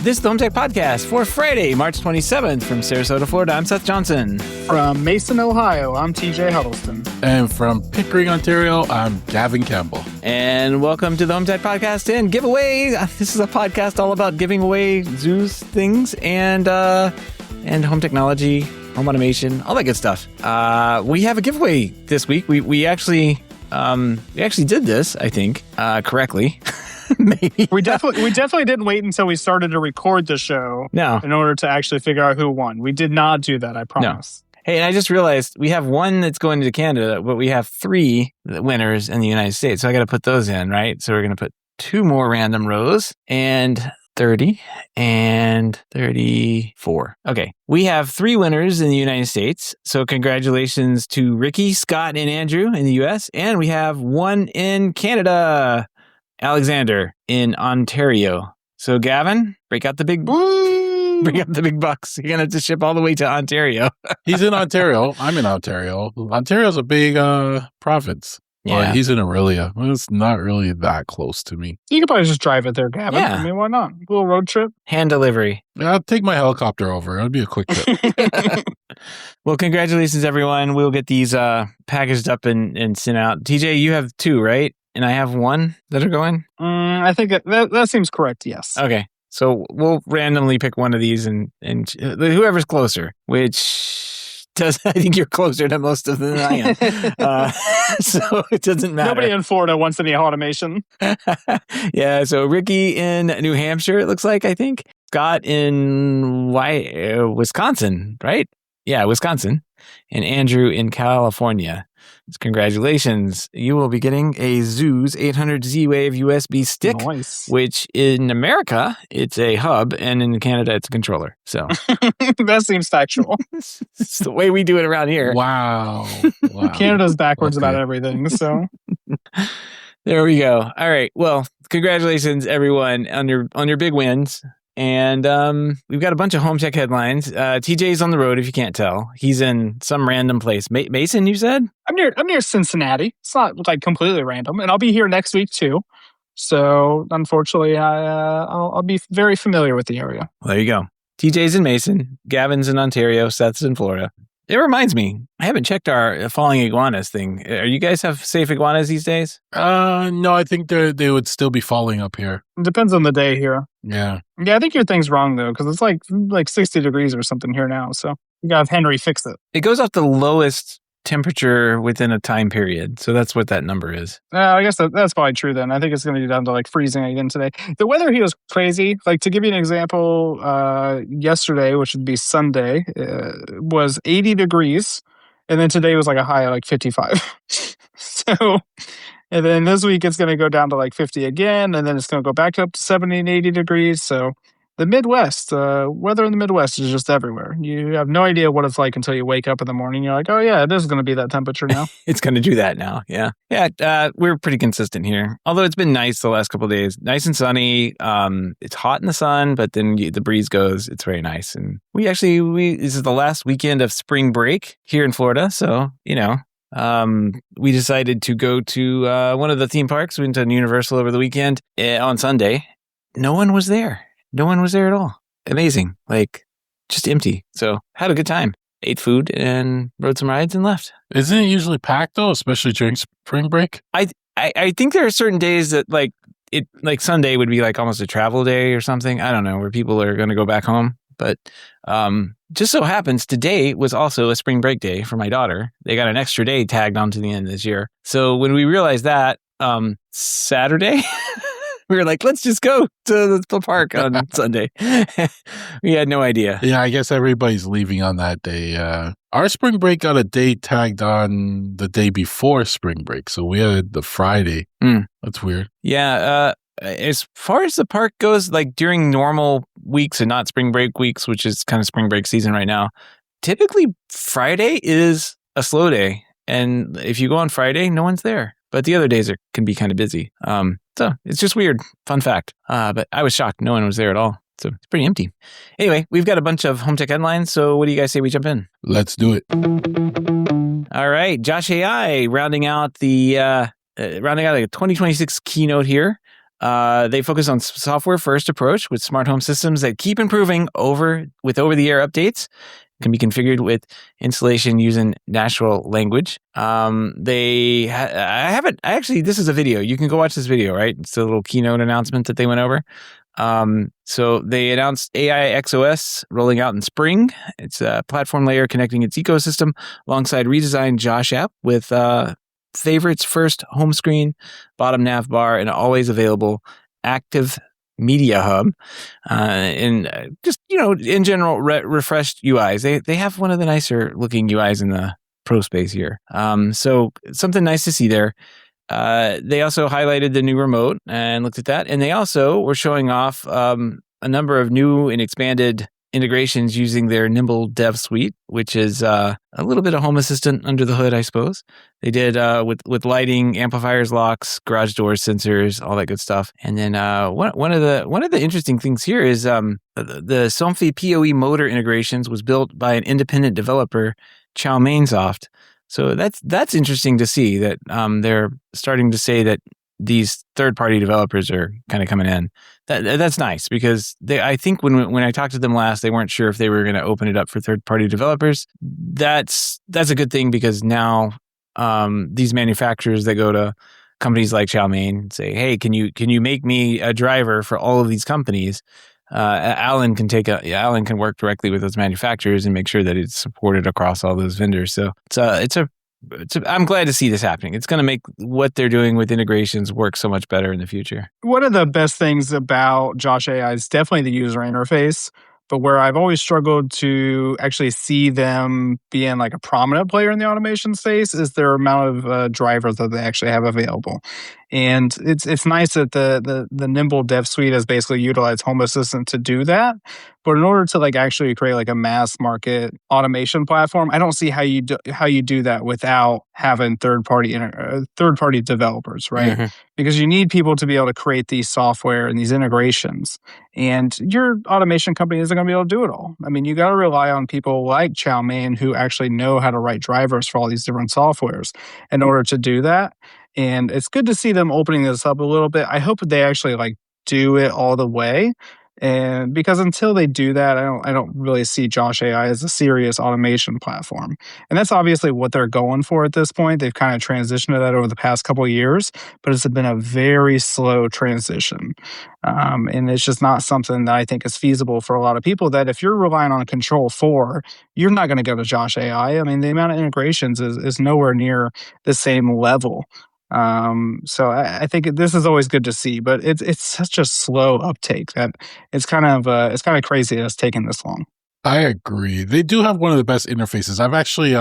This is the HomeTech Podcast for Friday, March 27th from Sarasota, Florida. I'm Seth Johnson. From Mason, Ohio, I'm TJ Huddleston. And from Pickering, Ontario, I'm Gavin Campbell. And welcome to the HomeTech Podcast and giveaway. This is a podcast all about giving away zoos, things, and home technology, home automation, all that good stuff. We have a giveaway this week. We actually did this, I think, correctly. Maybe. We definitely didn't wait until we started to record the show in order to actually figure out who won. We did not do that, I promise. No. Hey, and I just realized we have one that's going to Canada, but we have 3 winners in the United States. So I got to put those in, right? So we're going to put 2 more random rows and 30 and 34. Okay. We have 3 winners in the United States. So congratulations to Ricky, Scott, and Andrew in the US. And we have 1 in Canada. Alexander in Ontario. So Gavin, break out the big bucks. You're gonna have to ship all the way to Ontario. He's in Ontario. I'm in Ontario. Ontario's a big province. Yeah. Well, he's in Aurelia. Well, it's not really that close to me. You could probably just drive it there, Gavin. Yeah. I mean, why not? A little road trip. Hand delivery. I'll take my helicopter over. It'll be a quick trip. Well, congratulations, everyone. We'll get these packaged up and sent out. TJ, you have 2, right? And I have 1 that are going? I think that seems correct, yes. Okay. So we'll randomly pick one of these and whoever's closer, which does, I think you're closer to most of them than I am. So it doesn't matter. Nobody in Florida wants any automation. Yeah. So Ricky in New Hampshire, it looks like, I think. Scott in Wisconsin, right? Yeah, Wisconsin. And Andrew in California. Congratulations. You will be getting a Zeus 800 Z-Wave USB stick, nice. Which in America, it's a hub, and in Canada, it's a controller. So that seems factual. It's the way we do it around here. Wow. Canada's backwards about everything, so. There we go. All right. Well, congratulations, everyone, on your big wins. And we've got a bunch of HomeTech headlines. TJ's on the road, if you can't tell. He's in some random place. Mason, you said? I'm near Cincinnati. It's not like completely random, and I'll be here next week too. So unfortunately, I'll be very familiar with the area. Well, there you go. TJ's in Mason. Gavin's in Ontario. Seth's in Florida. It reminds me, I haven't checked our falling iguanas thing. Are you guys have safe iguanas these days? No, I think they would still be falling up here. It depends on the day here. Yeah. Yeah, I think your thing's wrong, though, because it's like 60 degrees or something here now. So you got to have Henry fix it. It goes up the lowest temperature within a time period. So that's what that number is. I guess that's probably true then. I think it's going to be down to like freezing again today. The weather here is crazy. Like to give you an example, yesterday, which would be Sunday, was 80 degrees. And then today was like a high of like 55. So, and then this week it's going to go down to like 50 again. And then it's going to go back up to 70 and 80 degrees. So the Midwest, weather in the Midwest is just everywhere. You have no idea what it's like until you wake up in the morning. You're like, oh yeah, it is going to be that temperature now. It's going to do that now. Yeah. Yeah. We're pretty consistent here. Although it's been nice the last couple of days. Nice and sunny. It's hot in the sun, but then the breeze goes. It's very nice. And this is the last weekend of spring break here in Florida. So, we decided to go to one of the theme parks. We went to Universal over the weekend on Sunday. No one was there. No one was there at all. Amazing. Like, just empty. So, had a good time. Ate food and rode some rides and left. Isn't it usually packed, though, especially during spring break? I think there are certain days that, like Sunday would be like almost a travel day or something. I don't know, where people are going to go back home. But just so happens today was also a spring break day for my daughter. They got an extra day tagged onto the end this year. So, when we realized that, Saturday... we were like, let's just go to the park on Sunday. We had no idea. Yeah, I guess everybody's leaving on that day. Our spring break got a day tagged on the day before spring break. So we had the Friday. That's weird. Yeah. As far as the park goes, like during normal weeks and not spring break weeks, which is kind of spring break season right now, typically Friday is a slow day. And if you go on Friday, no one's there. But the other days can be kind of busy. So it's just weird. Fun fact. But I was shocked. No one was there at all. So it's pretty empty. Anyway, we've got a bunch of HomeTech headlines. So what do you guys say we jump in? Let's do it. All right. Josh AI rounding out the 2026 keynote here. They focus on software first approach with smart home systems that keep improving with over-the-air updates. Can be configured with installation using natural language. This is a video. You can go watch this video, right? It's a little keynote announcement that they went over. So they announced AI XOS rolling out in spring. It's a platform layer connecting its ecosystem alongside redesigned Josh app with favorites first home screen, bottom nav bar, and always available active media hub, and just, in general, refreshed UIs. They have one of the nicer looking UIs in the pro space here. So something nice to see there. They also highlighted the new remote and looked at that. And they also were showing off a number of new and expanded integrations using their Nimble Dev Suite, which is a little bit of Home Assistant under the hood, I suppose. They did with lighting, amplifiers, locks, garage doors, sensors, all that good stuff. And then one of the interesting things here is the Somfy PoE motor integrations was built by an independent developer, Chow Mainsoft. So that's interesting to see that they're starting to say that these third-party developers are kind of coming in. That's nice because I think when I talked to them last, they weren't sure if they were going to open it up for third-party developers. That's a good thing because now these manufacturers that go to companies like Xiaomi say, "Hey, can you make me a driver for all of these companies?" Alan can work directly with those manufacturers and make sure that it's supported across all those vendors. So I'm glad to see this happening. It's going to make what they're doing with integrations work so much better in the future. One of the best things about Josh AI is definitely the user interface, but where I've always struggled to actually see them being like a prominent player in the automation space is their amount of drivers that they actually have available. And it's nice that the Nimble Dev Suite has basically utilized Home Assistant to do that. But in order to like actually create like a mass market automation platform, I don't see how you do that without having third party developers, right? Mm-hmm. Because you need people to be able to create these software and these integrations. And your automation company isn't going to be able to do it all. I mean, you got to rely on people like Chow Mein who actually know how to write drivers for all these different softwares in order to do that. And it's good to see them opening this up a little bit. I hope they actually like do it all the way. And because until they do that, I don't really see Josh AI as a serious automation platform. And that's obviously what they're going for at this point. They've kind of transitioned to that over the past couple of years, but it's been a very slow transition. And it's just not something that I think is feasible for a lot of people, that if you're relying on Control 4, you're not going to go to Josh AI. I mean, the amount of integrations is nowhere near the same level. So I think this is always good to see, but it's such a slow uptake that it's kind of crazy that it's taken this long. I agree. They do have one of the best interfaces. I've actually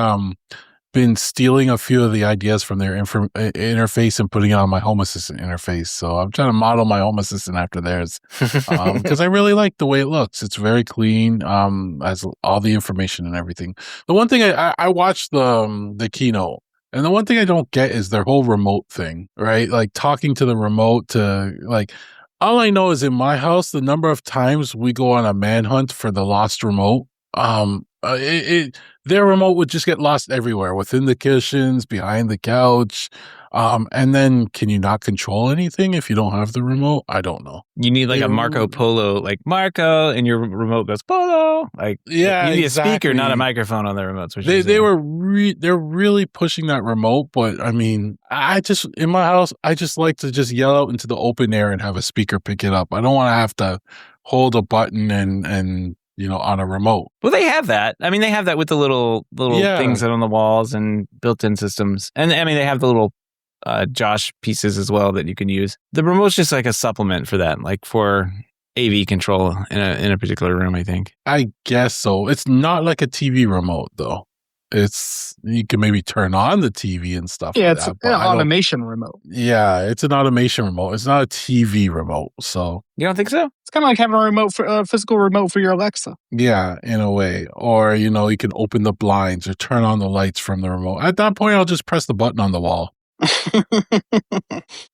been stealing a few of the ideas from their interface and putting it on my Home Assistant interface. So I'm trying to model my Home Assistant after theirs because I really like the way it looks. It's very clean, has all the information and everything. The one thing I watched the keynote. And the one thing I don't get is their whole remote thing, right? Like talking to the remote all I know is in my house, the number of times we go on a manhunt for the lost remote, their remote would just get lost everywhere, within the cushions, behind the couch. And then can you not control anything if you don't have the remote? I don't know. You need like a Marco Polo, like Marco, and your remote goes Polo. Like, yeah, you need exactly. a speaker, not a microphone on the remote. They're really pushing that remote, but I mean, in my house, I just like to just yell out into the open air and have a speaker pick it up. I don't want to have to hold a button and on a remote. Well, they have that. I mean, they have that with the little things that are on the walls and built-in systems. And I mean, they have the little Josh pieces as well that you can use. The remote's just like a supplement for that, like for AV control in a particular room, I think. I guess so. It's not like a TV remote, though. You can maybe turn on the TV and stuff. Yeah, it's an automation remote. Yeah, it's an automation remote. It's not a TV remote. So you don't think so? It's kind of like having a physical remote for your Alexa. Yeah, in a way. Or you can open the blinds or turn on the lights from the remote. At that point, I'll just press the button on the wall.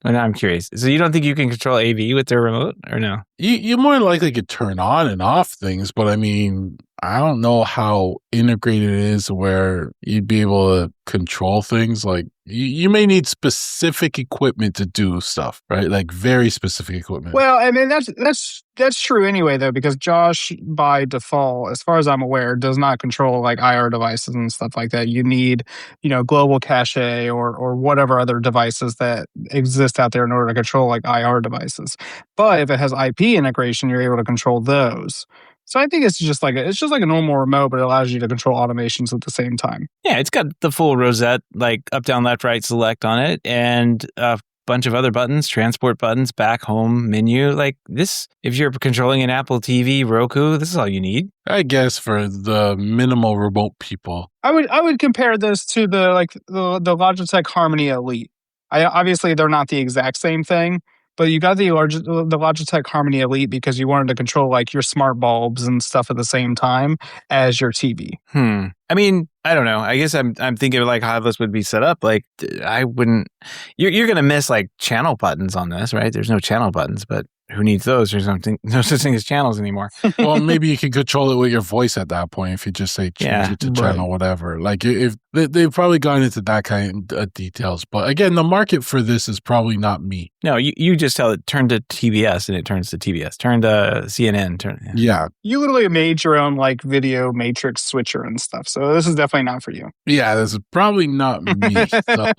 And I'm curious. So you don't think you can control AV with the remote, or no? You more likely could turn on and off things, but I mean, I don't know how integrated it is where you'd be able to control things. Like you may need specific equipment to do stuff, right? Like very specific equipment. Well, I mean that's true anyway, though, because Josh, by default, as far as I'm aware, does not control like IR devices and stuff like that. You need, global cache or whatever other devices that exist out there in order to control like IR devices. But if it has IP integration, you're able to control those. So I think it's just like a normal remote, but it allows you to control automations at the same time. Yeah, it's got the full rosette, like up, down, left, right, select on it, and a bunch of other buttons, transport buttons, back, home, menu. Like this, if you're controlling an Apple TV, Roku, this is all you need. I guess for the minimal remote people. I would compare this to the Logitech Harmony Elite. Obviously they're not the exact same thing, but you got the Logitech Harmony Elite because you wanted to control like your smart bulbs and stuff at the same time as your TV. I mean, I don't know. I guess I'm thinking of like how this would be set up. Like I wouldn't. You're gonna miss like channel buttons on this, right? There's no channel buttons, but who needs those? There's no such thing as channels anymore. Well, maybe you can control it with your voice at that point if you just say change it to channel whatever. Like if they've probably gone into that kind of details, but again, the market for this is probably not me. No, you just tell it turn to TBS and it turns to TBS. Turn to CNN. Yeah. You literally made your own like video matrix switcher and stuff. So this is definitely not for you. Yeah, this is probably not me. So.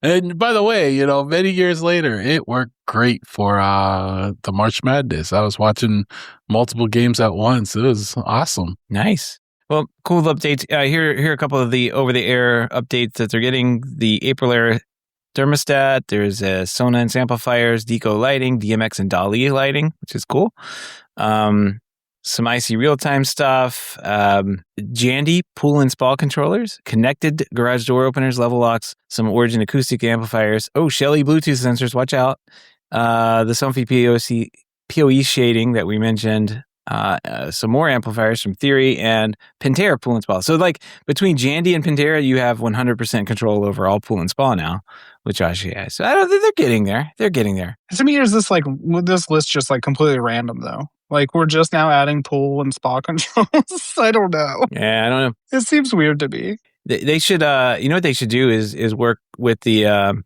And by the way, many years later, it worked great for the March Madness. I was watching multiple games at once. It was awesome. Nice. Well, cool updates. Here are a couple of the over-the-air updates that they're getting. The April Air thermostat. There's Sonance amplifiers, Deco lighting, DMX and Dali lighting, which is cool. Some IC real-time stuff, Jandy pull and spall controllers, connected garage door openers, level locks, some Origin acoustic amplifiers. Oh, Shelly Bluetooth sensors, watch out. The Somfy PoE shading that we mentioned, some more amplifiers from Theory, and Pantera pull and spall. So like between Jandy and Pantera, you have 100% control over all pull and spall now, which Josh has. So I don't think they're getting there. They're getting there. To me, is this this list just like completely random though? Like we're just now adding pull and spall controls. I don't know. Yeah, I don't know. It seems weird to me. They should, what they should do is work with the the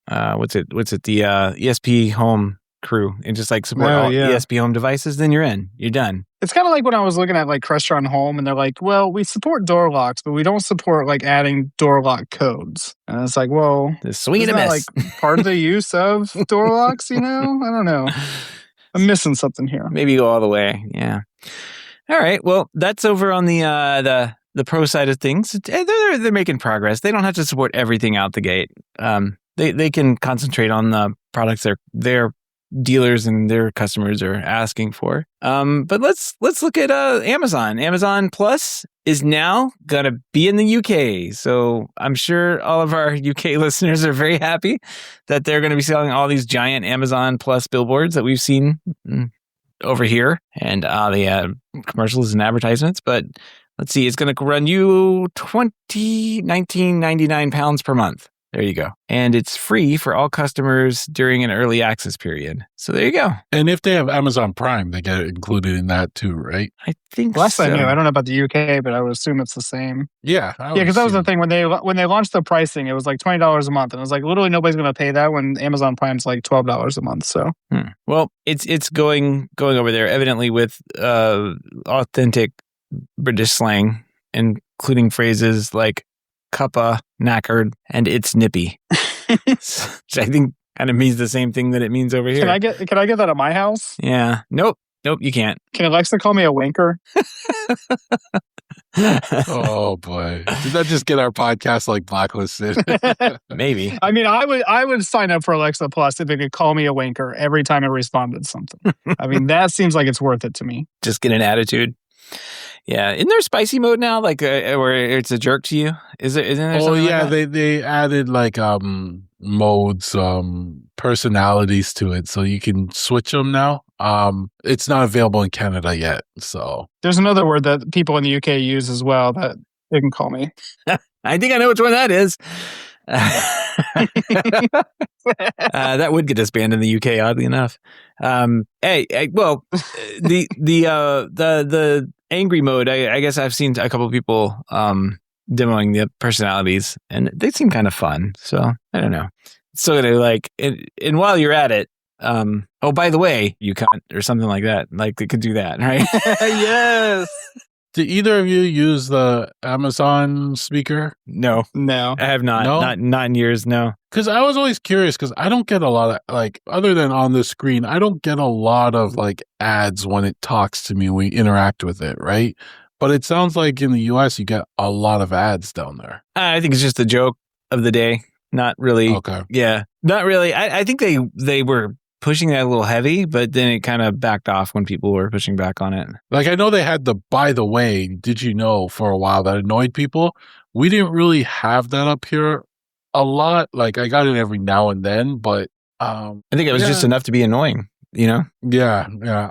ESP Home crew and just like support all ESP Home devices. Then you're done. It's kind of like when I was looking at like Crestron Home and they're like, well, we support door locks, but we don't support like adding door lock codes. And it's like, well, swing isn't and a that miss. like part of the use of door locks? I don't know. I'm missing something here. Maybe go all the way. Yeah. All right. Well, that's over on the pro side of things. They're making progress. They don't have to support everything out the gate. They can concentrate on the products their dealers and their customers are asking for. But let's look at Amazon. Amazon Plus is now gonna be in the UK. So I'm sure all of our UK listeners are very happy that they're going to be selling all these giant Amazon Plus billboards that we've seen over here and the commercials and advertisements. But let's see, it's going to run you £19.99 per month. There you go. And it's free for all customers during an early access period. So there you go. And if they have Amazon Prime, they get it included in that too, right? I think last so. I knew. I don't know about the UK, but I would assume it's the same. Yeah. Because that was the thing when they launched the pricing, it was like $20 a month, and it was like literally nobody's going to pay that when Amazon Prime's like $12 a month. So, well, it's going over there evidently with authentic British slang, including phrases like cuppa, knackered, and it's nippy. Which I think kind of means the same thing that it means over here. Can I get that at my house? Yeah. Nope, you can't. Can Alexa call me a wanker? Oh boy. Did that just get our podcast like blacklisted? Maybe. I mean, I would sign up for Alexa Plus if it could call me a wanker every time it responded to something. I mean, that seems like it's worth it to me. Just get an attitude. Yeah, isn't there spicy mode now? Like where it's a jerk to you? Isn't there? Oh yeah, like they added like modes, personalities to it, so you can switch them now. It's not available in Canada yet, so there's another word that people in the UK use as well that they can call me. I think I know which one that is. That would get us banned in the UK, oddly enough. Well, the angry mode, I guess I've seen a couple of people demoing the personalities, and they seem kind of fun. So I don't know. So to like, and while you're at it, oh, by the way, you cunt, or something like that. Like, it could do that, right? Yes. Do either of you use the Amazon speaker? No, No. I have not. No? Not in years. No. Because I was always curious, because I don't get a lot of, like, other than on the screen, I don't get a lot of, like, ads when it talks to me, when we interact with it, right? But it sounds like in the US, you get a lot of ads down there. I think it's just a joke of the day. Not really. Okay. Yeah, not really. I think they were pushing that a little heavy, but then it kind of backed off when people were pushing back on it. Like, I know they had the, by the way, did you know, for a while that annoyed people. We didn't really have that up here a lot. Like, I got it every now and then, but I think it was just enough to be annoying, you know? Yeah.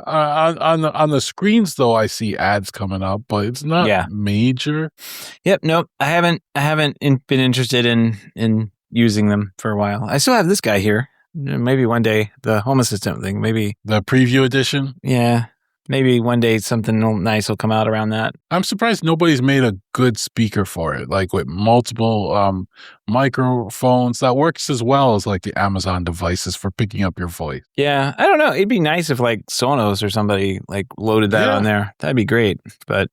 On the screens though, I see ads coming up, but it's not major. Yep. Nope. I haven't been interested in using them for a while. I still have this guy here. Maybe one day, the Home Assistant thing. Maybe the preview edition. Yeah. Maybe one day something nice will come out around that. I'm surprised nobody's made a good speaker for it, like with multiple microphones that works as well as like the Amazon devices for picking up your voice. Yeah, I don't know. It'd be nice if like Sonos or somebody like loaded that on there. That'd be great. But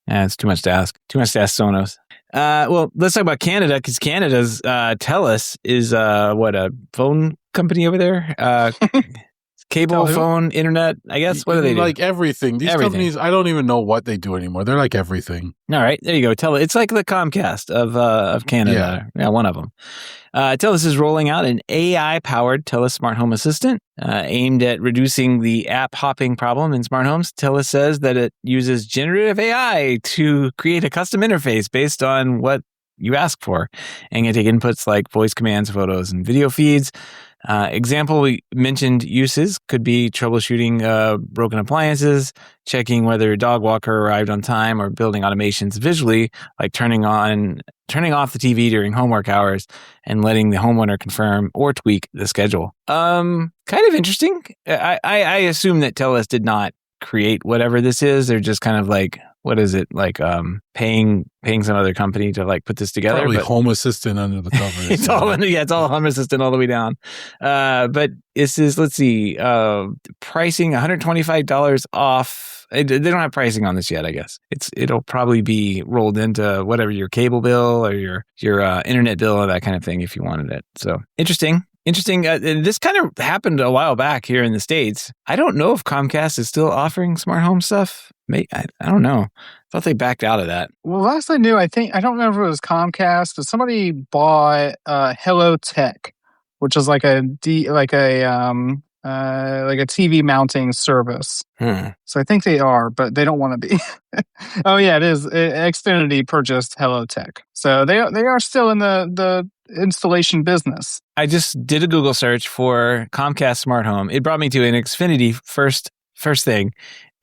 it's too much to ask. Too much to ask Sonos. Well, let's talk about Canada, because Canada's TELUS is a phone company over there. Cable, phone, internet, I guess. What do they do? Like everything. These companies, I don't even know what they do anymore. They're like everything. All right, there you go. TELUS. It's like the Comcast of Canada. Yeah, one of them. TELUS is rolling out an AI-powered TELUS Smart Home Assistant aimed at reducing the app hopping problem in smart homes. TELUS says that it uses generative AI to create a custom interface based on what you ask for, and you take inputs like voice commands, photos, and video feeds. Example we mentioned uses could be troubleshooting broken appliances, checking whether a dog walker arrived on time, or building automations visually, like turning off the TV during homework hours and letting the homeowner confirm or tweak the schedule. Kind of interesting. I assume that TELUS did not create whatever this is. They're just kind of like, what is it, like paying some other company to like put this together? Probably Home Assistant under the covers. It's all Home Assistant all the way down. But this is, let's see, pricing $125 off. They don't have pricing on this yet, I guess. It'll probably be rolled into whatever your cable bill or your internet bill or that kind of thing if you wanted it. So interesting. This kind of happened a while back here in the States. I don't know if Comcast is still offering smart home stuff. I don't know. I thought they backed out of that. Well, last I knew, I don't remember if it was Comcast, but somebody bought HelloTech, which is like a TV mounting service. So I think they are, but they don't want to be. Oh yeah, it is. Xfinity purchased HelloTech, so they are still in the installation business. I just did a Google search for Comcast Smart Home. It brought me to an Xfinity first thing.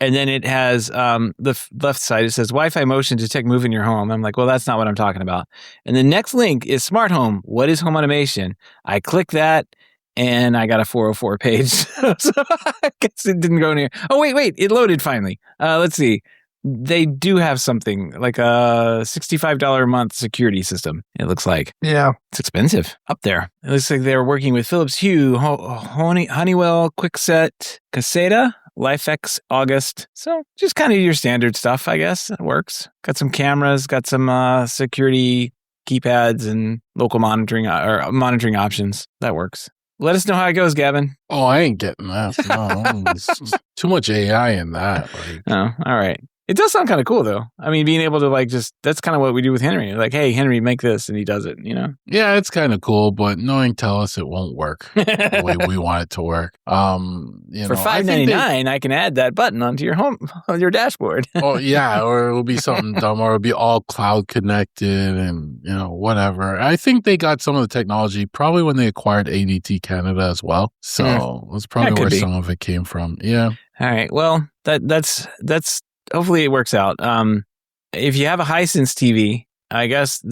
And then it has the left side, it says Wi-Fi motion to detect move in your home. I'm like, well, that's not what I'm talking about. And the next link is Smart Home. What is home automation? I click that and I got a 404 page. So I guess it didn't go in here. Oh, wait. It loaded finally. Let's see. They do have something like a $65 a month security system, it looks like. Yeah. It's expensive up there. It looks like they're working with Philips Hue, Honeywell, Kwikset, Caseta, LifeX, August. So just kind of your standard stuff, I guess. It works. Got some cameras, got some security keypads and local monitoring or monitoring options. That works. Let us know how it goes, Gavin. Oh, I ain't getting that. No, too much AI in that. Oh, all right. It does sound kind of cool, though. I mean, being able to that's kind of what we do with Henry. Like, hey, Henry, make this, and he does it, you know? Yeah, it's kind of cool, but knowing TELUS, it won't work the way we want it to work. For $5.99, I can add that button onto your dashboard. Oh, yeah, or it'll be something dumb, or it'll be all cloud connected and, whatever. I think they got some of the technology probably when they acquired ADT Canada as well. So that's probably where some of it came from. Yeah. All right. Well, that's hopefully it works out. If you have a Hisense TV, I guess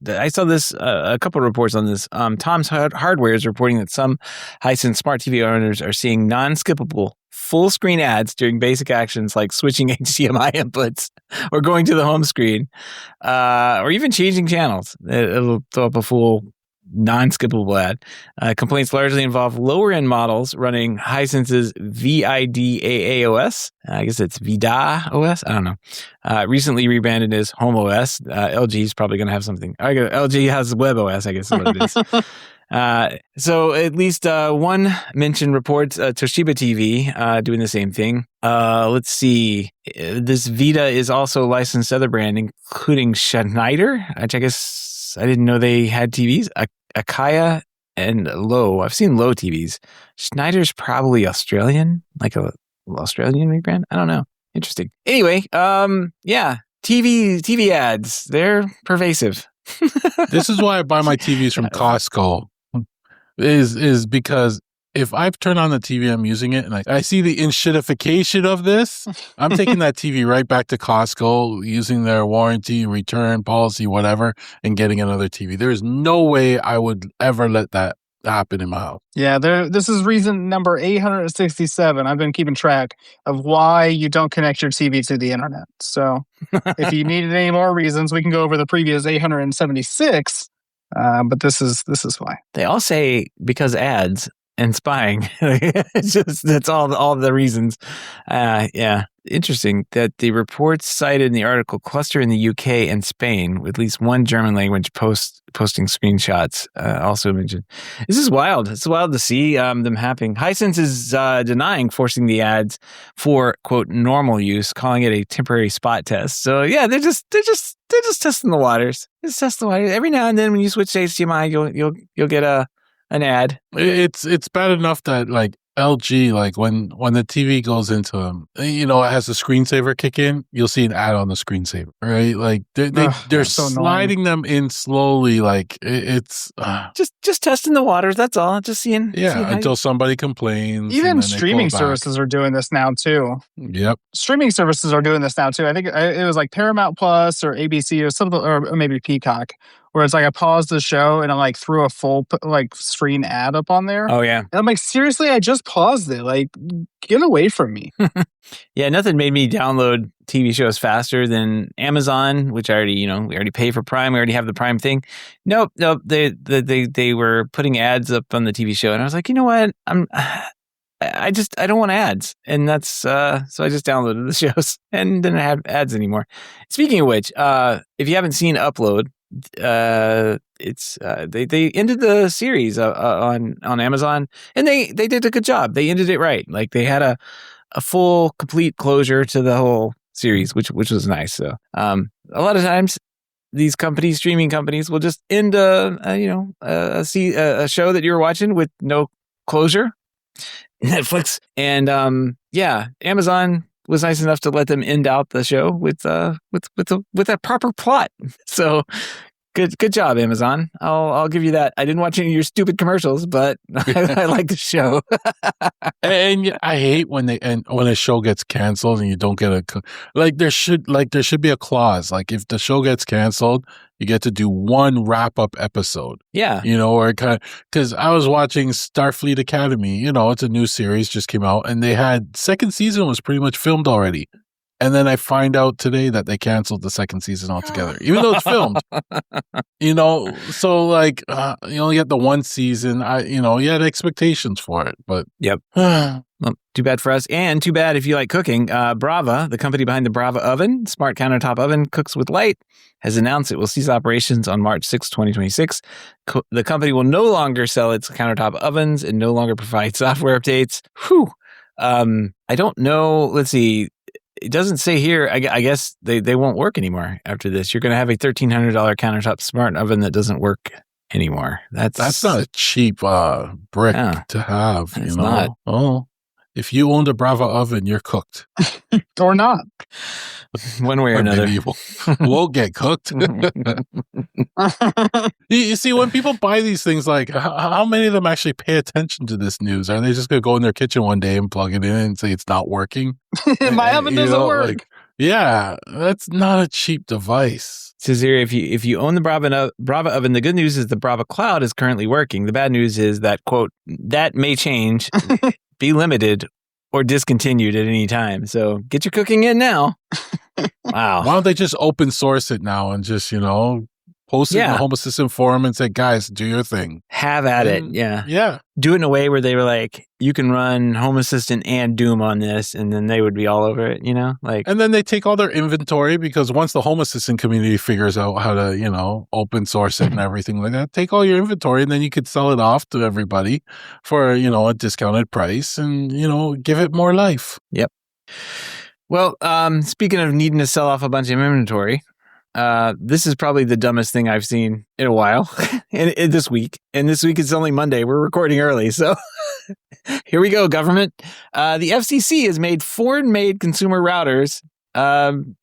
I saw this, a couple of reports on this. Tom's Hardware is reporting that some Hisense smart TV owners are seeing non-skippable full screen ads during basic actions like switching HDMI inputs or going to the home screen, or even changing channels. It'll throw up a full non-skippable ad. Complaints largely involve lower-end models running Hisense's VIDAA OS. I guess it's VIDA OS. I don't know. Recently rebranded as Home OS. LG is probably going to have something. LG has Web OS, I guess is what it is. So at least one mention reports Toshiba TV doing the same thing. Let's see. This Vita is also licensed to other brand, including Schneider, which I guess I didn't know they had TVs. Akaya and Low. I've seen Low TVs. Schneider's probably Australian, like a Australian rebrand. I don't know. Interesting. Anyway, yeah, TV ads. They're pervasive. This is why I buy my TVs from Costco. Is because if I've turned on the TV, I'm using it, and I see the enshittification of this, I'm taking that TV right back to Costco, using their warranty, return policy, whatever, and getting another TV. There is no way I would ever let that happen in my house. Yeah, this is reason number 867. I've been keeping track of why you don't connect your TV to the internet. So if you needed any more reasons, we can go over the previous 876. But this is why. They all say because ads and spying. It's just, that's all the reasons. Yeah. Interesting that the reports cited in the article cluster in the UK and Spain, with at least one German language posting screenshots also mentioned. This is wild. It's wild to see them happening. Hisense is denying forcing the ads for, quote, normal use, calling it a temporary spot test. So yeah, they're just testing the waters. Just test the waters. Every now and then when you switch to HDMI, you'll get an ad. It's bad enough that like LG, like when the TV goes into it has a screensaver kick in, you'll see an ad on the screensaver, right? Like they're so sliding them in slowly, like it's just testing the waters. That's all. Just seeing. Yeah, until somebody complains. Even streaming services are doing this now too. Yep, streaming services are doing this now too. I think it was like Paramount Plus or ABC or something, or maybe Peacock, where it's like I paused the show and I like threw a full like screen ad up on there. Oh yeah. And I'm like, seriously, I just paused it. Like, get away from me. Yeah, nothing made me download TV shows faster than Amazon, which I already, we already pay for Prime. We already have the Prime thing. Nope. They were putting ads up on the TV show, and I was like, you know what? I don't want ads, and that's so I just downloaded the shows and didn't have ads anymore. Speaking of which, if you haven't seen Upload, it's they ended the series on Amazon, and they did a good job. They ended it right. Like they had a full complete closure to the whole series, which was nice. So a lot of times these streaming companies will just end a show that you're watching with no closure. Netflix and Amazon was nice enough to let them end out the show with a proper plot. So good job, Amazon. I'll give you that. I didn't watch any of your stupid commercials, but I like the show. And I hate when a show gets canceled and you don't get there should be a clause, like if the show gets canceled, you get to do one wrap-up episode. Yeah. Or because I was watching Starfleet Academy, it's a new series, just came out, and they had second season was pretty much filmed already. And then I find out today that they canceled the second season altogether, even though it's filmed. So like you only get the one season. You had expectations for it, but yep. Well, too bad for us, and too bad if you like cooking. Brava, the company behind the Brava oven, smart countertop oven, cooks with light, has announced it will cease operations on March 6, 2026. The company will no longer sell its countertop ovens and no longer provide software updates. Whew. I don't know. Let's see. It doesn't say here. I guess they won't work anymore after this. You're going to have a $1,300 countertop smart oven that doesn't work anymore. That's not a cheap brick to have. It's not. Oh, if you owned a Brava oven, you're cooked. Or not. One way or another. Maybe you won't get cooked. You see, when people buy these things, like how many of them actually pay attention to this news? Are they just going to go in their kitchen one day and plug it in and say it's not working? My oven doesn't work. Yeah, that's not a cheap device. It says here, if you own the Brava oven, the good news is the Brava Cloud is currently working. The bad news is that, quote, that may change, be limited, or discontinued at any time. So get your cooking in now. Wow. Why don't they just open source it now and just, post it in the Home Assistant forum and say, guys, do your thing. Have at it. Yeah. Yeah. Do it in a way where they were like, you can run Home Assistant and Doom on this, and then they would be all over it, And then they take all their inventory, because once the Home Assistant community figures out how to, open source it and everything like that, take all your inventory, and then you could sell it off to everybody for, a discounted price and, give it more life. Yep. Well, speaking of needing to sell off a bunch of inventory, this is probably the dumbest thing I've seen in a while in this week. And this week it's only Monday. We're recording early. So here we go, government. The FCC has made foreign-made consumer routers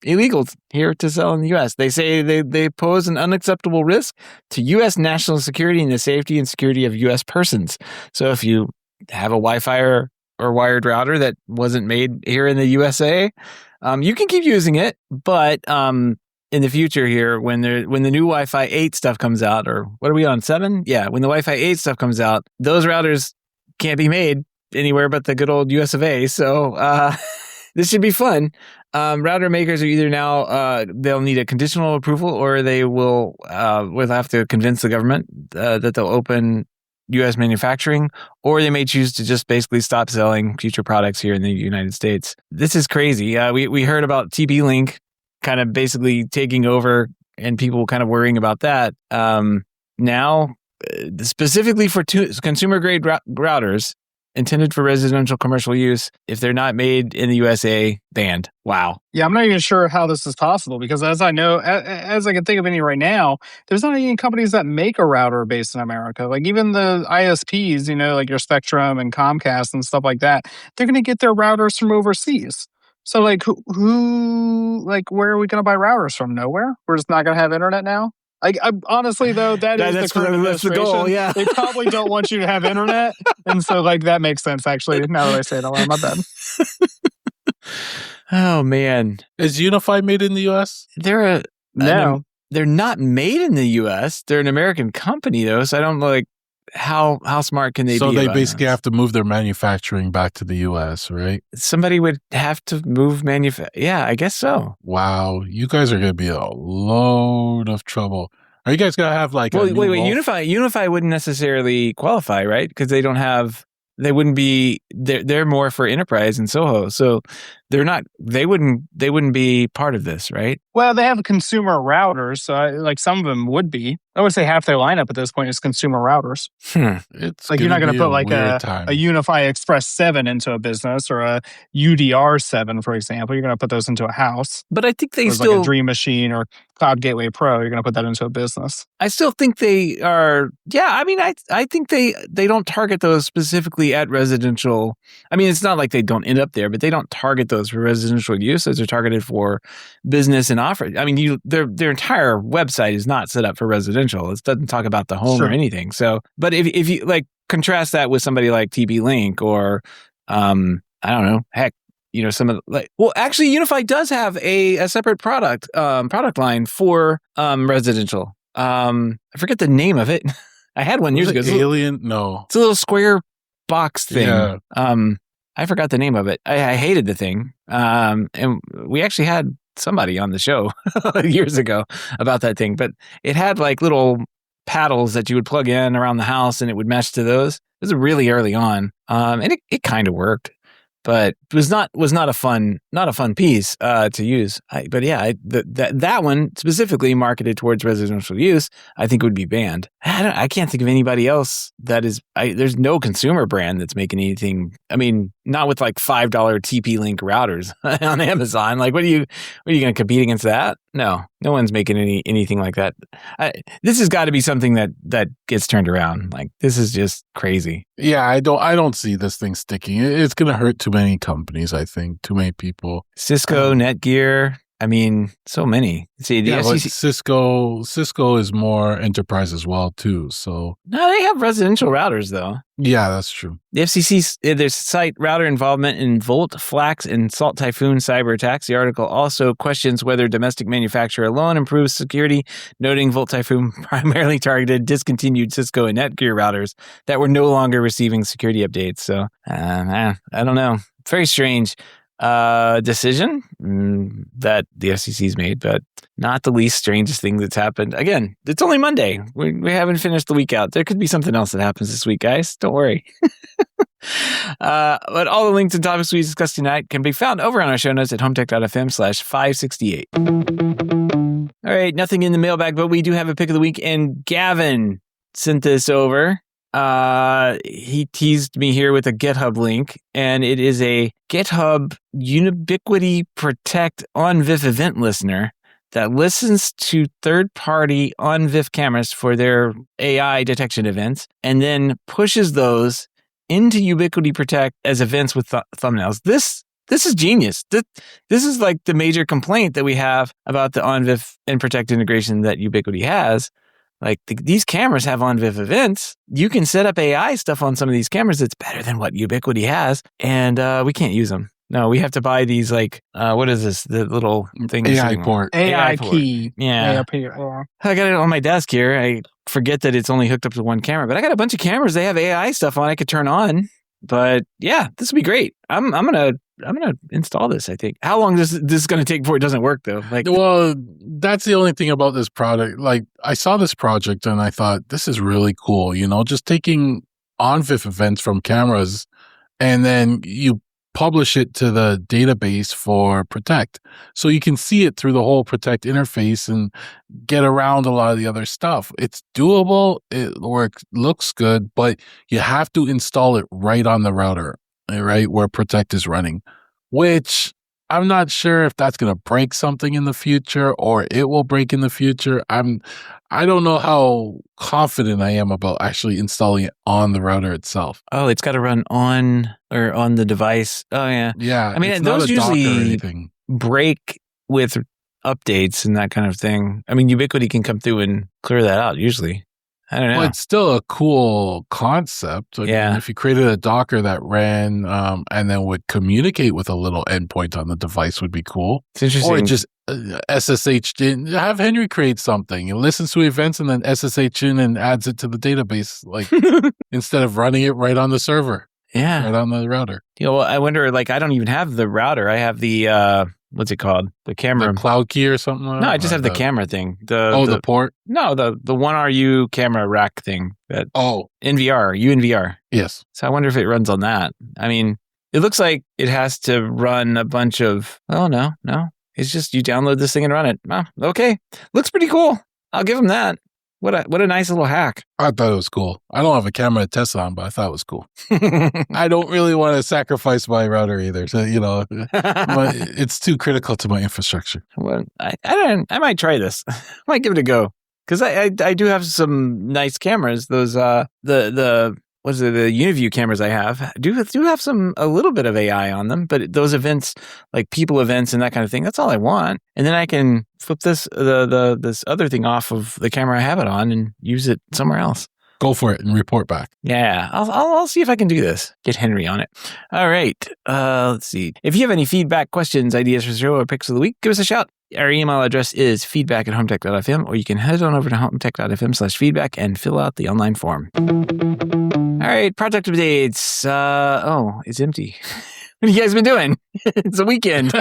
illegal here to sell in the U.S. They say they pose an unacceptable risk to U.S. national security and the safety and security of U.S. persons. So if you have a Wi-Fi or wired router that wasn't made here in the USA, you can keep using it, but in the future here, when the new Wi-Fi 8 stuff comes out, or what are we on, 7? Yeah, when the Wi-Fi 8 stuff comes out, those routers can't be made anywhere but the good old US of A. So this should be fun. Router makers are either now, they'll need a conditional approval, or they will have to convince the government that they'll open U.S. manufacturing, or they may choose to just basically stop selling future products here in the United States. This is crazy. We heard about TP-Link kind of basically taking over and people kind of worrying about that. Now, specifically for consumer-grade routers intended for residential commercial use, if they're not made in the USA, banned. Wow. Yeah, I'm not even sure how this is possible, because as I know, as I can think of any right now, there's not any companies that make a router based in America. Like even the ISPs, like your Spectrum and Comcast and stuff like that, they're going to get their routers from overseas. So like who where are we going to buy routers from? Nowhere? We're just not going to have internet now? Honestly, though, that's the current administration. The goal, yeah. They probably don't want you to have internet. And so, that makes sense, actually, now that I say it out loud. My bad. Oh, man. Is Unify made in the U.S.? They're not made in the U.S. They're an American company, though, so I don't know, how smart can they be? So they basically have to move their manufacturing back to the U.S., right? Somebody would have to move Yeah, I guess so. Wow. You guys are going to be a load of trouble. Are you guys going to have wait, Unify wouldn't necessarily qualify, right? Because they don't have, they wouldn't be, they're more for enterprise and Soho. So they wouldn't be part of this, right? Well, they have consumer routers, so some of them would be. I would say half their lineup at this point is consumer routers. It's you're not going to put a Unify Express 7 into a business, or a UDR 7, for example. You're going to put those into a house. But I think they still, like a Dream Machine or Cloud Gateway Pro, you're going to put that into a business. I still think they are. Yeah, I mean, I think they don't target those specifically at residential. I mean, it's not like they don't end up there, but they don't target those for residential use. Those are targeted for business and offer. I mean, their entire website is not set up for residential. It doesn't talk about the home or anything. So, but if you contrast that with somebody like TP-Link or I don't know, heck, some of actually Unify does have a separate product line for residential. I forget the name of it. I had one years ago. No. It's a little square box thing. Yeah. I forgot the name of it. I hated the thing. And we actually had somebody on the show years ago about that thing, but it had little paddles that you would plug in around the house and it would mesh to those. It was really early on. And it kind of worked, but it was not a fun piece to use. That one specifically marketed towards residential use, I think would be banned. I can't think of anybody else that is. There's no consumer brand that's making anything. I mean, not with $5 TP-Link routers on Amazon. What are you going to compete against that? No one's making anything like that. This has got to be something that gets turned around. This is just crazy. Yeah, I don't see this thing sticking. It's going to hurt too many companies, I think, too many people. Cisco, Netgear, I mean, so many. See, the Yeah, but FCC. Cisco is more enterprise as well too. So No, they have residential routers though. yeah, that's true. The FCC, there's cite router involvement in Volt, Flax, and Salt Typhoon cyber attacks. The article also questions whether domestic manufacture alone improves security, noting Volt Typhoon primarily targeted discontinued Cisco and Netgear routers that were no longer receiving security updates. So, I don't know. Very strange decision that the FCC's made, but not the least strangest thing that's happened. Again, it's only Monday. We haven't finished the week out. There could be something else that happens this week, guys. Don't worry. But all the links and topics we discussed tonight can be found over on our show notes at HomeTech.fm/568. All right, nothing in the mailbag, but we do have a pick of the week, and Gavin sent this over. He teased me here with a GitHub link, and it is a GitHub Ubiquity Protect on-VIF event listener that listens to third-party on-VIF cameras for their AI detection events, and then pushes those into Ubiquity Protect as events with thumbnails. This is genius. This is like the major complaint that we have about the on-VIF and Protect integration that Ubiquity has. Like these cameras have on-VIF events. You can set up AI stuff on some of these cameras that's better than what Ubiquity has, and we can't use them. No, we have to buy these what is this? The little thing. AI port. AIP. Yeah. AIP. I got it on my desk here. I forget that it's only hooked up to one camera, but I got a bunch of cameras. They have AI stuff on I could turn on. But yeah, this would be great. I'm gonna install this, I think. How long is this going to take before it doesn't work, though? Well, that's the only thing about this product. Like, I saw this project and I thought, this is really cool. Just taking on-VIF events from cameras and then you publish it to the database for Protect. So you can see it through the whole Protect interface and get around a lot of the other stuff. It's doable. It looks good, but you have to install it right on the router, right where Protect is running, which I'm not sure if that's going to break something in the future or it will break in the future. I don't know how confident I am about actually installing it on the router itself. Oh, it's got to run on the device. Oh, yeah. Yeah. I mean, those usually break with updates and that kind of thing. I mean, Ubiquity can come through and clear that out usually. I don't know. Well, it's still a cool concept. I mean, if you created a Docker that ran and then would communicate with a little endpoint on the device would be cool. It's interesting. Or just SSH in. Have Henry create something. It listens to events and then SSH in and adds it to the database, instead of running it right on the server. Yeah. Right on the router. Well, I wonder, I don't even have the router. I have the, what's it called? The camera. The cloud key or something like that? No, I just have the camera thing. The port? No, the 1RU camera rack thing. NVR, UNVR. Yes. So I wonder if it runs on that. I mean, it looks like it has to run a bunch of, no. It's just you download this thing and run it. Oh, okay. Looks pretty cool. I'll give them that. What a nice little hack. I thought it was cool. I don't have a camera to test on, but I thought it was cool. I don't really want to sacrifice my router either. So, it's too critical to my infrastructure. Well, I might try this. I might give it a go. Because I do have some nice cameras. Those, the UniView cameras I have do have a little bit of AI on them, but those events, like people events and that kind of thing, that's all I want. And then I can flip this other thing off of the camera I have it on and use it somewhere else. Go for it and report back. Yeah, I'll see if I can do this. Get Henry on it. All right. Let's see. If you have any feedback, questions, ideas for the show, or picks of the week, give us a shout. Our email address is feedback@HomeTech.fm, or you can head on over to HomeTech.fm/feedback and fill out the online form. All right, project updates. It's empty. What have you guys been doing? It's a weekend.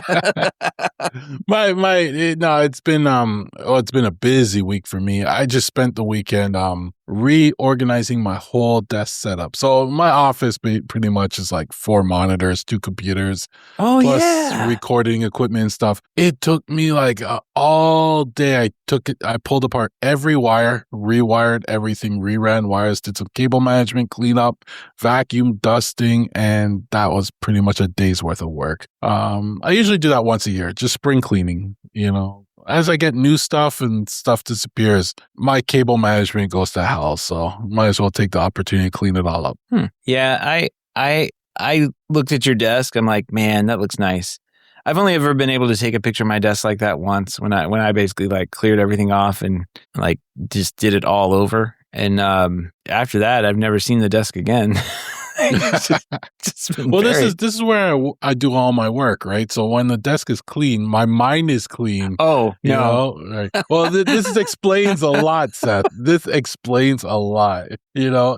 It's been a busy week for me. I just spent the weekend reorganizing my whole desk setup. So my office pretty much is 4 monitors, 2 computers, plus recording equipment and stuff. It took me all day. I pulled apart every wire, rewired everything, reran wires, did some cable management cleanup, vacuum dusting, and that was pretty much a day's worth of work. I usually do that once a year, just spring cleaning, As I get new stuff and stuff disappears, my cable management goes to hell. So might as well take the opportunity to clean it all up. Yeah, I looked at your desk. I'm like, man, that looks nice. I've only ever been able to take a picture of my desk like that once when I basically like cleared everything off and like just did it all over. And after that, I've never seen the desk again. Well, this is where I do all my work, right? So when the desk is clean, my mind is clean. Oh, you know? Right. Well, this explains a lot, Seth. This explains a lot. You know,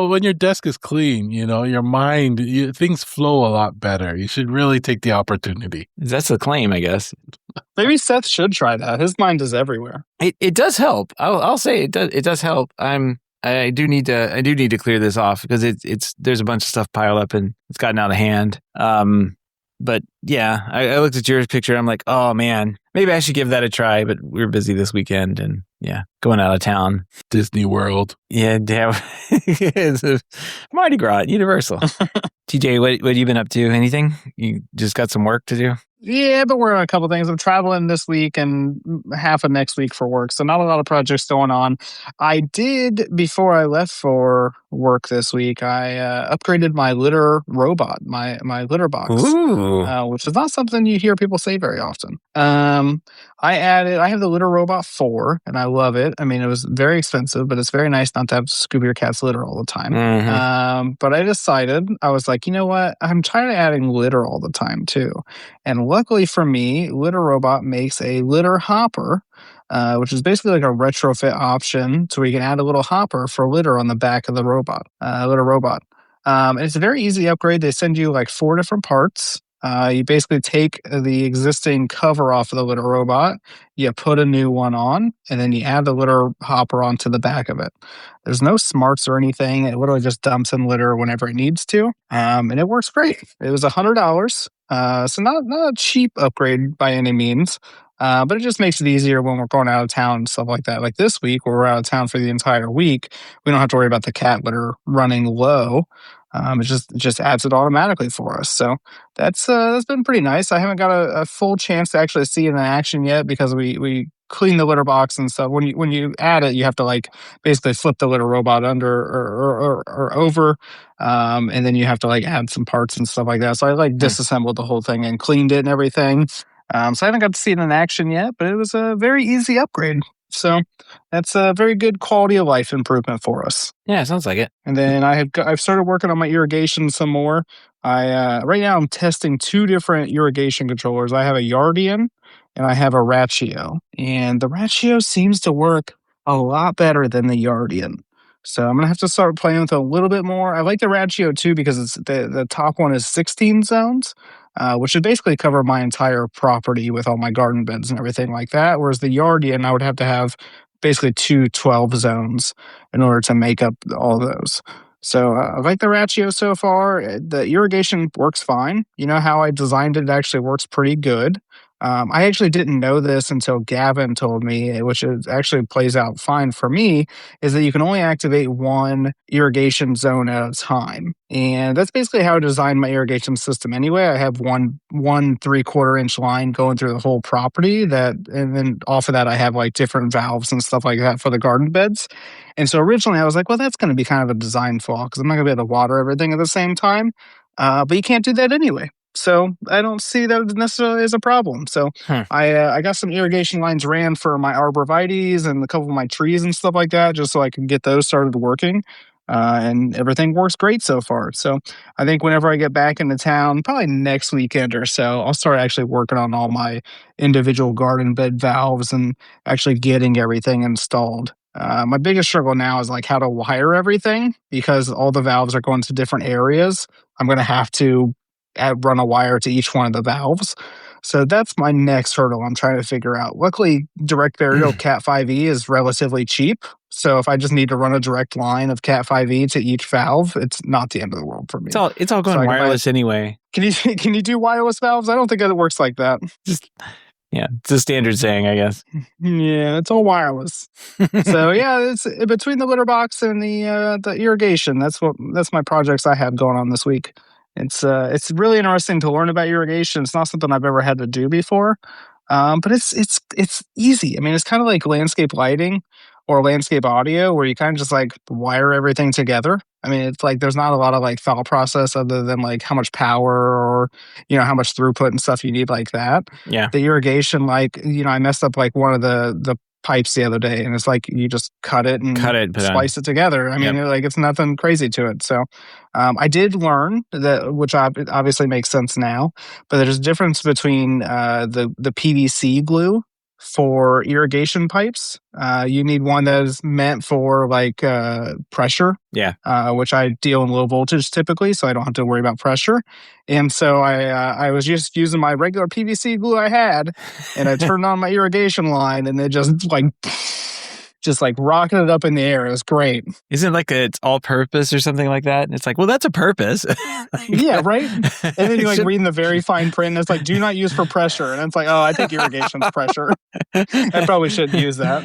when your desk is clean, you know, your mind, things flow a lot better. You should really take the opportunity. That's a claim, I guess. Maybe Seth should try that. His mind is everywhere. It does help. I'll say it does help. I do need to clear this off because there's a bunch of stuff piled up and it's gotten out of hand. But yeah, I looked at your picture. I'm like, oh man, maybe I should give that a try. But we were busy this weekend and yeah, going out of town. Disney World. Yeah, it's a Mardi Gras at Universal. TJ, what have you been up to? Anything? You just got some work to do? Yeah, but we're on a couple things. I'm traveling this week and half of next week for work, so not a lot of projects going on. I did, before I left for work this week, I upgraded my litter robot, my litter box, which is not something you hear people say very often. I have the litter robot 4, and I love it. I mean, it was very expensive, but it's very nice not to have to scoop your cat's litter all the time. Mm-hmm. But I decided, I was like, you know what? I'm tired of adding litter all the time, too. And luckily for me, Litter Robot makes a litter hopper, which is basically like a retrofit option so you can add a little hopper for litter on the back of the litter robot. And it's a very easy upgrade. They send you like 4 different parts. You basically take the existing cover off of the litter robot, you put a new one on, and then you add the litter hopper onto the back of it. There's no smarts or anything. It literally just dumps in litter whenever it needs to. And it works great. It was $100. So not a cheap upgrade by any means. But it just makes it easier when we're going out of town and stuff like that. Like this week, where we're out of town for the entire week, we don't have to worry about the cat litter running low. It just adds it automatically for us. So that's been pretty nice. I haven't got a full chance to actually see it in action yet because we clean the litter box and stuff. When you add it, you have to like basically flip the litter robot under or over, and then you have to like add some parts and stuff like that. So I like disassembled the whole thing and cleaned it and everything. So I haven't got to see it in action yet, but it was a very easy upgrade. So that's a very good quality of life improvement for us. Yeah, sounds like it. And then I've started working on my irrigation some more. Right now I'm testing 2 different irrigation controllers. I have a Yardian and I have a Ratio. And the Ratio seems to work a lot better than the Yardian. So I'm going to have to start playing with it a little bit more. I like the Ratio too because it's the top one is 16 zones. Which would basically cover my entire property with all my garden beds and everything like that. Whereas the Yardian, I would have to have basically 2 12 zones in order to make up all those. So I like the Ratio so far. The irrigation works fine. You know how I designed it actually works pretty good. I actually didn't know this until Gavin told me, which actually plays out fine for me, is that you can only activate 1 irrigation zone at a time. And that's basically how I designed my irrigation system anyway. I have one 3/4-inch line going through the whole property and then off of that I have like different valves and stuff like that for the garden beds. And so originally I was like, well, that's going to be kind of a design flaw because I'm not going to be able to water everything at the same time. But you can't do that anyway. So I don't see that necessarily as a problem. So I got some irrigation lines ran for my arborvitaes and a couple of my trees and stuff like that, just so I can get those started working. And everything works great so far. So I think whenever I get back into town, probably next weekend or so, I'll start actually working on all my individual garden bed valves and actually getting everything installed. My biggest struggle now is like how to wire everything because all the valves are going to different areas. I'm going to have to run a wire to each one of the valves. So that's my next hurdle I'm trying to figure out. Luckily, direct burial Cat 5e is relatively cheap. So if I just need to run a direct line of Cat 5e to each valve, it's not the end of the world for me. It's all going wireless anyway. Can you do wireless valves? I don't think it works like that. Yeah, it's a standard saying, I guess. Yeah, it's all wireless. So yeah, it's between the litter box and the irrigation. That's my projects I have going on this week. It's really interesting to learn about irrigation. It's not something I've ever had to do before, but it's easy. I mean, it's kind of like landscape lighting or landscape audio, where you kind of just like wire everything together. I mean, it's like there's not a lot of like thought process other than like how much power or how much throughput and stuff you need like that. Yeah. The irrigation, like I messed up like one of the pipes the other day, and it's like you just cut it and splice it together. I mean, like it's nothing crazy to it. So I did learn that, which obviously makes sense now, but there's a difference between the PVC glue for irrigation pipes. You need one that is meant for like pressure, which I deal in low voltage typically, so I don't have to worry about pressure. And so I was just using my regular PVC glue I had, and I turned on my irrigation line, and it just like rocketed up in the air. It was great. Isn't it like it's all purpose or something like that? And it's like, well, that's a purpose. Yeah, right? And then you like reading the very fine print, and it's like, do not use for pressure. And it's like, oh, I think irrigation's pressure. I probably shouldn't use that.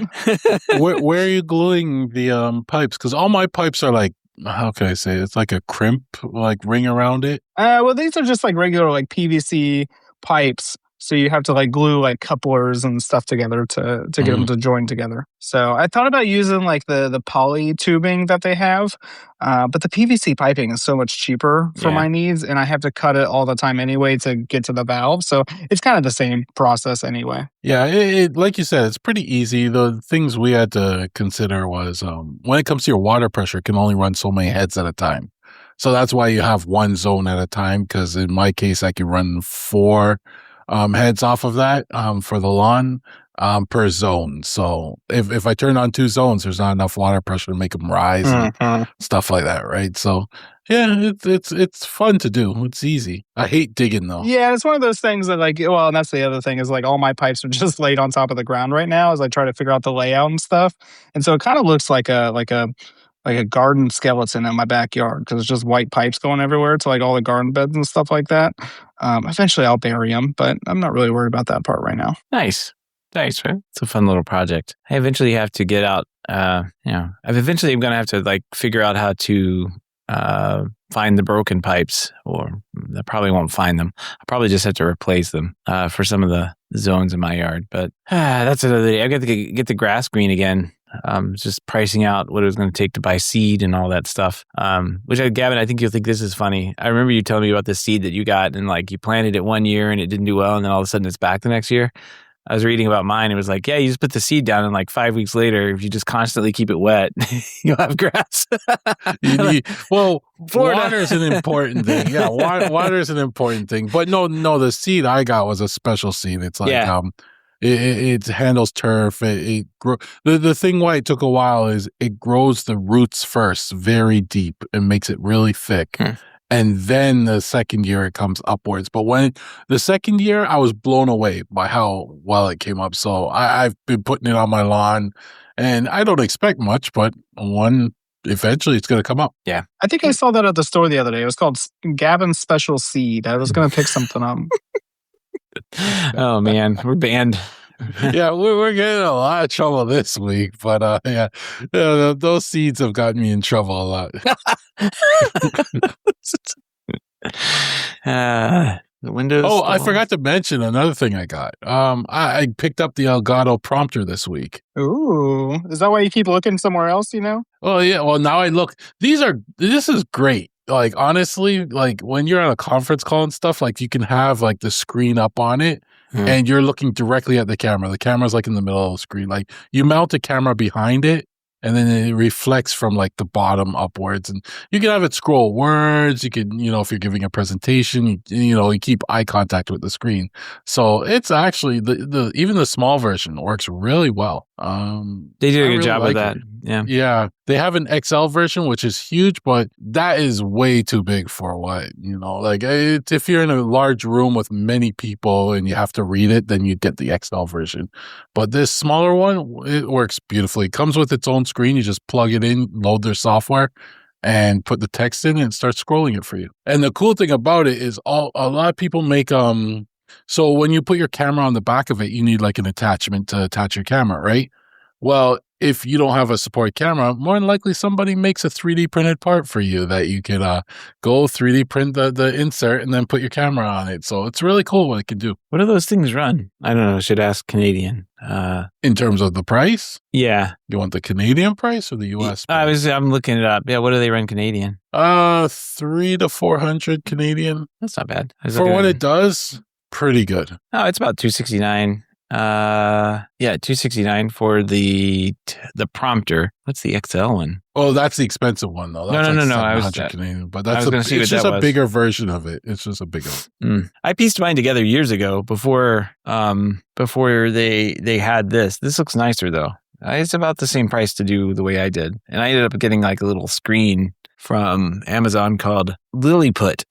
Where are you gluing the pipes? Because all my pipes are like, how can I say it? It's like a crimp like ring around it. Well, these are just like regular like PVC pipes. So you have to like glue like couplers and stuff together to get them to join together. So I thought about using like the poly tubing that they have, but the PVC piping is so much cheaper for my needs, and I have to cut it all the time anyway to get to the valve. So it's kind of the same process anyway. Yeah, it like you said, it's pretty easy. The things we had to consider was when it comes to your water pressure, it can only run so many heads at a time. So that's why you have one zone at a time, because in my case, I can run 4 heads off of that for the lawn per zone. So if I turn on 2 zones, there's not enough water pressure to make them rise and stuff like that, right? So yeah, it's fun to do. It's easy. I hate digging though. Yeah, it's one of those things that like, well, and that's the other thing is like all my pipes are just laid on top of the ground right now as I try to figure out the layout and stuff. And so it kind of looks like a garden skeleton in my backyard because it's just white pipes going everywhere to like all the garden beds and stuff like that. Eventually I'll bury them, but I'm not really worried about that part right now. Nice, right? It's a fun little project. I eventually have to get out. I'm going to have to like figure out how to find the broken pipes, or I probably won't find them. I'll probably just have to replace them for some of the zones in my yard. But that's another day. I got to get the grass green again. Just pricing out what it was going to take to buy seed and all that stuff. Which Gavin, I think you'll think this is funny. I remember you telling me about the seed that you got, and like you planted it one year and it didn't do well, and then all of a sudden it's back the next year. I was reading about mine. It was like, yeah, you just put the seed down, and like 5 weeks later, if you just constantly keep it wet, you'll have grass. Water is an important thing. Yeah, water is an important thing. But no, the seed I got was a special seed. It's like it handles turf. The thing why it took a while is it grows the roots first very deep and makes it really thick. And then the second year it comes upwards. But when the second year, I was blown away by how well it came up. So I've been putting it on my lawn, and I don't expect much, but eventually it's going to come up. Yeah. I think I saw that at the store the other day. It was called Gavin's Special Seed. I was going to pick something up. Oh man, we're banned. Yeah, we're getting a lot of trouble this week, but those seeds have gotten me in trouble a lot. The Windows. Oh, I forgot to mention another thing I got. I picked up the Elgato prompter this week. Ooh, is that why you keep looking somewhere else? Oh yeah. Well, now I look. This is great. Like honestly, like when you're on a conference call and stuff, like you can have like the screen up on it. And you're looking directly at the camera. The camera's like in the middle of the screen. Like you mount the camera behind it, and then it reflects from like the bottom upwards. And you can have it scroll words. You can, if you're giving a presentation, you keep eye contact with the screen. So it's actually even the small version works really well. They did a good job with that. Yeah. They have an XL version, which is huge, but that is way too big for what, like if you're in a large room with many people and you have to read it, then you get the XL version. But this smaller one, it works beautifully. It comes with its own screen. You just plug it in, load their software, and put the text in, and it starts scrolling it for you. And the cool thing about it is a lot of people make, so when you put your camera on the back of it, you need like an attachment to attach your camera, right? Well, if you don't have a support camera, more than likely somebody makes a 3D printed part for you that you can go 3D print the insert and then put your camera on it. So it's really cool what it can do. What do those things run? I don't know. I should ask Canadian. In terms of the price? Yeah. You want the Canadian price or the US price? I'm looking it up. Yeah, what do they run Canadian? 300 to 400 Canadian. That's not bad. For what it does, pretty good. Oh, it's about $269. Yeah, $269 for the prompter. What's the XL one? Oh, that's the expensive one though. That's No. 700 Canadian, but that's gonna see what it's just that a was. bigger version of it. It's just a bigger one. I pieced mine together years ago before they had this. This looks nicer though. It's about the same price to do the way I did. And I ended up getting like a little screen from Amazon called Lilliput.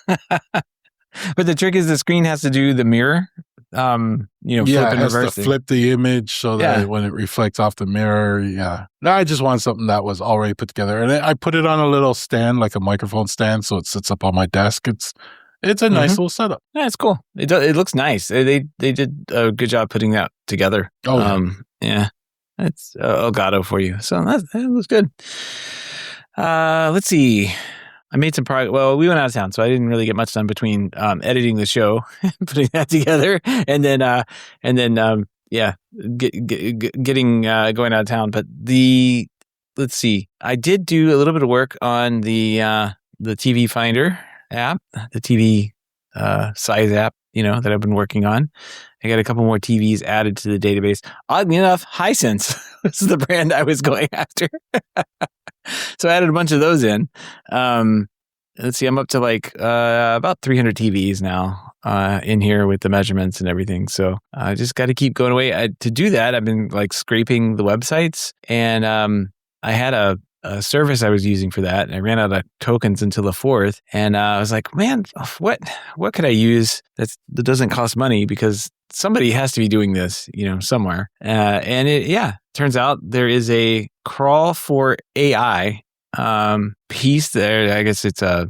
But the trick is the screen has to do the mirror. Flip and has reverse to flip the image so that Yeah. when it reflects off the mirror, No, I just want something that was already put together. And I put it on a little stand, like a microphone stand, so it sits up on my desk. It's a nice little setup. Yeah, it's cool. It looks nice. They did a good job putting that together. Oh, yeah. It's Elgato for you. So that looks good. Let's see. I made some progress. Well, we went out of town, so I didn't really get much done between editing the show, putting that together, and then getting going out of town. But let's see. I did do a little bit of work on the TV Finder app, the TV size app, that I've been working on. I got a couple more TVs added to the database. Oddly enough, Hisense was the brand I was going after. So I added a bunch of those in. Let's see, I'm up to like about 300 TVs now in here with the measurements and everything. So I just got to keep going away. To do that, I've been like scraping the websites, and I had a service I was using for that, and I ran out of tokens until the 4th, and I was like, man, what could I use that doesn't cost money, because somebody has to be doing this, somewhere. And it turns out there is a crawl for AI piece there. I guess it's a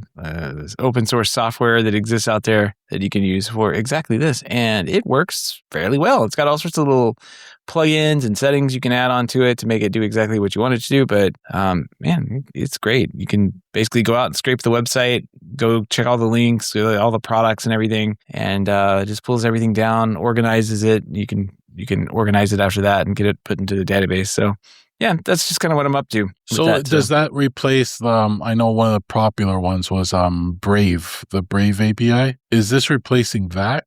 open source software that exists out there that you can use for exactly this, and it works fairly well. It's got all sorts of little plugins and settings you can add onto it to make it do exactly what you want it to do. But man, it's great. You can basically go out and scrape the website, go check all the links, all the products and everything, and it just pulls everything down, organizes it. You can organize it after that and get it put into the database. So yeah, that's just kind of what I'm up to. So does that replace I know one of the popular ones was Brave, the Brave API. Is this replacing that?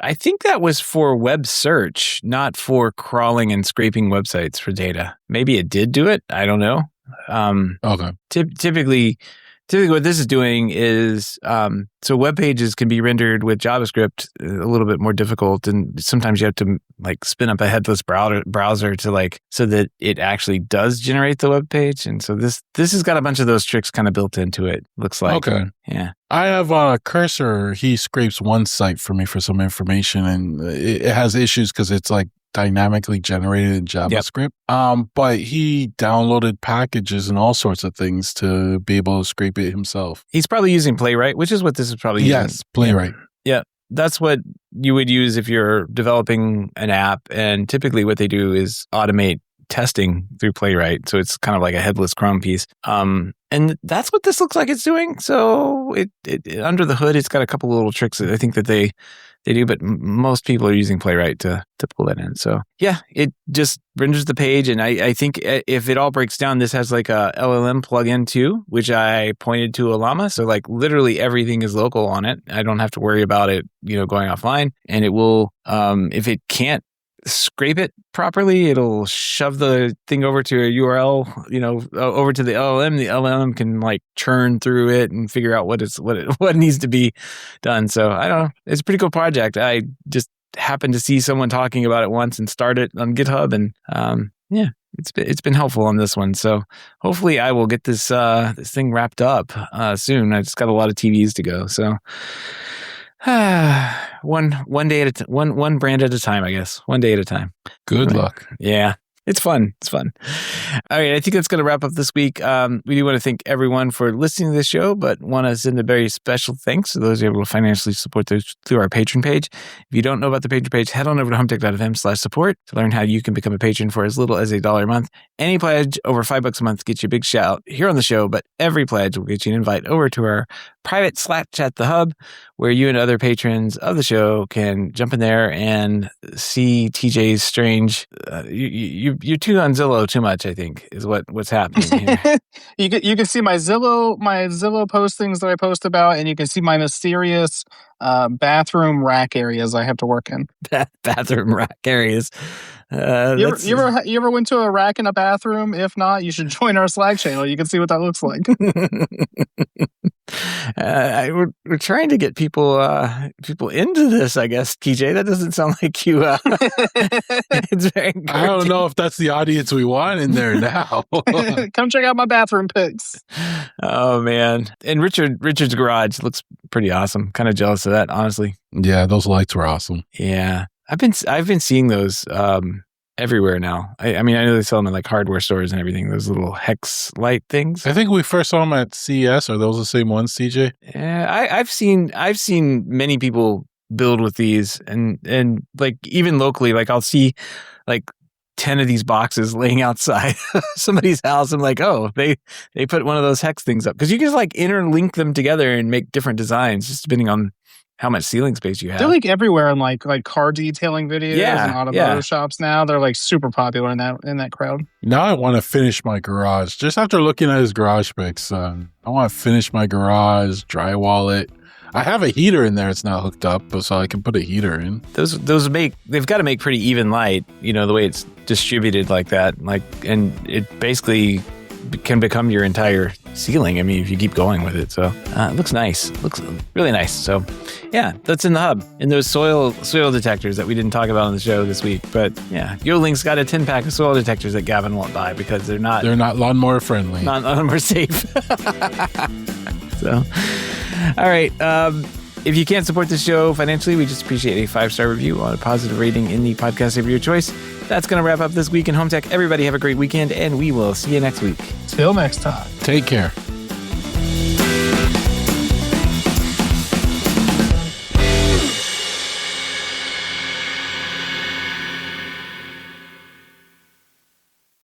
I think that was for web search, not for crawling and scraping websites for data. Maybe it did do it. I don't know. Okay. Typically what this is doing is, so web pages can be rendered with JavaScript a little bit more difficult, and sometimes you have to like spin up a headless browser to so that it actually does generate the web page. And so this has got a bunch of those tricks kind of built into it. Looks like. Okay. Yeah. I have a Cursor. He scrapes one site for me for some information, and it has issues because it's like dynamically generated in JavaScript. Yep. But he downloaded packages and all sorts of things to be able to scrape it himself. He's probably using Playwright, which is what this is probably using. Yes, Playwright. Yeah. That's what you would use if you're developing an app. And typically what they do is automate testing through Playwright. So it's kind of like a headless Chrome piece. And that's what this looks like it's doing. So it under the hood, it's got a couple of little tricks that I think that they do, but most people are using Playwright to pull that in. So yeah, it just renders the page. And I think if it all breaks down, this has like a LLM plugin too, which I pointed to Llama. So like literally everything is local on it. I don't have to worry about it, going offline. And it will, if it can't scrape it properly, it'll shove the thing over to a URL, over to the LLM. The LLM can like churn through it and figure out what needs to be done. So I don't know. It's a pretty cool project. I just happened to see someone talking about it once and start it on GitHub, and it's been helpful on this one. So hopefully I will get this thing wrapped up soon. I just got a lot of TVs to go. So one day at one brand at a time, I guess. One day at a time. Good luck. Yeah. It's fun. All right. I think that's going to wrap up this week. We do want to thank everyone for listening to this show, but want to send a very special thanks to those who are able to financially support those through our Patreon page. If you don't know about the Patreon page, head on over to HomeTech.fm/support to learn how you can become a patron for as little as $1 a month. Any pledge over $5 a month gets you a big shout here on the show, but every pledge will get you an invite over to our private Slack chat, The Hub, where you and other patrons of the show can jump in there and see TJ's strange. You're too on Zillow too much, I think, is what's happening here. You can see my Zillow postings that I post about, and you can see my mysterious bathroom rack areas I have to work in. Bathroom rack areas. You ever went to a rack in a bathroom? If not, you should join our Slack channel. You can see what that looks like. We're trying to get people into this, I guess, TJ. That doesn't sound like you. It's very encouraging. I don't know if that's the audience we want in there now. Come check out my bathroom pics. Oh man! And Richard's garage looks pretty awesome. Kind of jealous of that, honestly. Yeah, those lights were awesome. Yeah, I've been seeing those everywhere now. I mean, I know they sell them in like hardware stores and everything. Those little hex light things. I think we first saw them at CES. Are those the same ones, CJ? Yeah, I've seen many people build with these, and like even locally, like I'll see like 10 of these boxes laying outside somebody's house. I'm like, oh, they put one of those hex things up, because you can just like interlink them together and make different designs just depending on how much ceiling space you have. They're like everywhere in like car detailing videos and automotive shops now. They're like super popular in that crowd. Now I want to finish my garage. Just after looking at his garage pics, I want to finish my garage, drywall it. I have a heater in there. It's not hooked up, so I can put a heater in. They've got to make pretty even light, the way it's distributed like that. Like, and it basically can become your entire ceiling. I mean, if you keep going with it. So it looks nice. Looks really nice. So yeah, that's in the hub. And those soil detectors that we didn't talk about on the show this week. But yeah, Yolinks got a 10-pack of soil detectors that Gavin won't buy because they're not lawnmower friendly. Not lawnmower safe. So, all right. If you can't support the show financially, we just appreciate a 5-star review on a positive rating in the podcast of your choice. That's going to wrap up this week in Home Tech. Everybody have a great weekend, and we will see you next week. Till next time. Take care.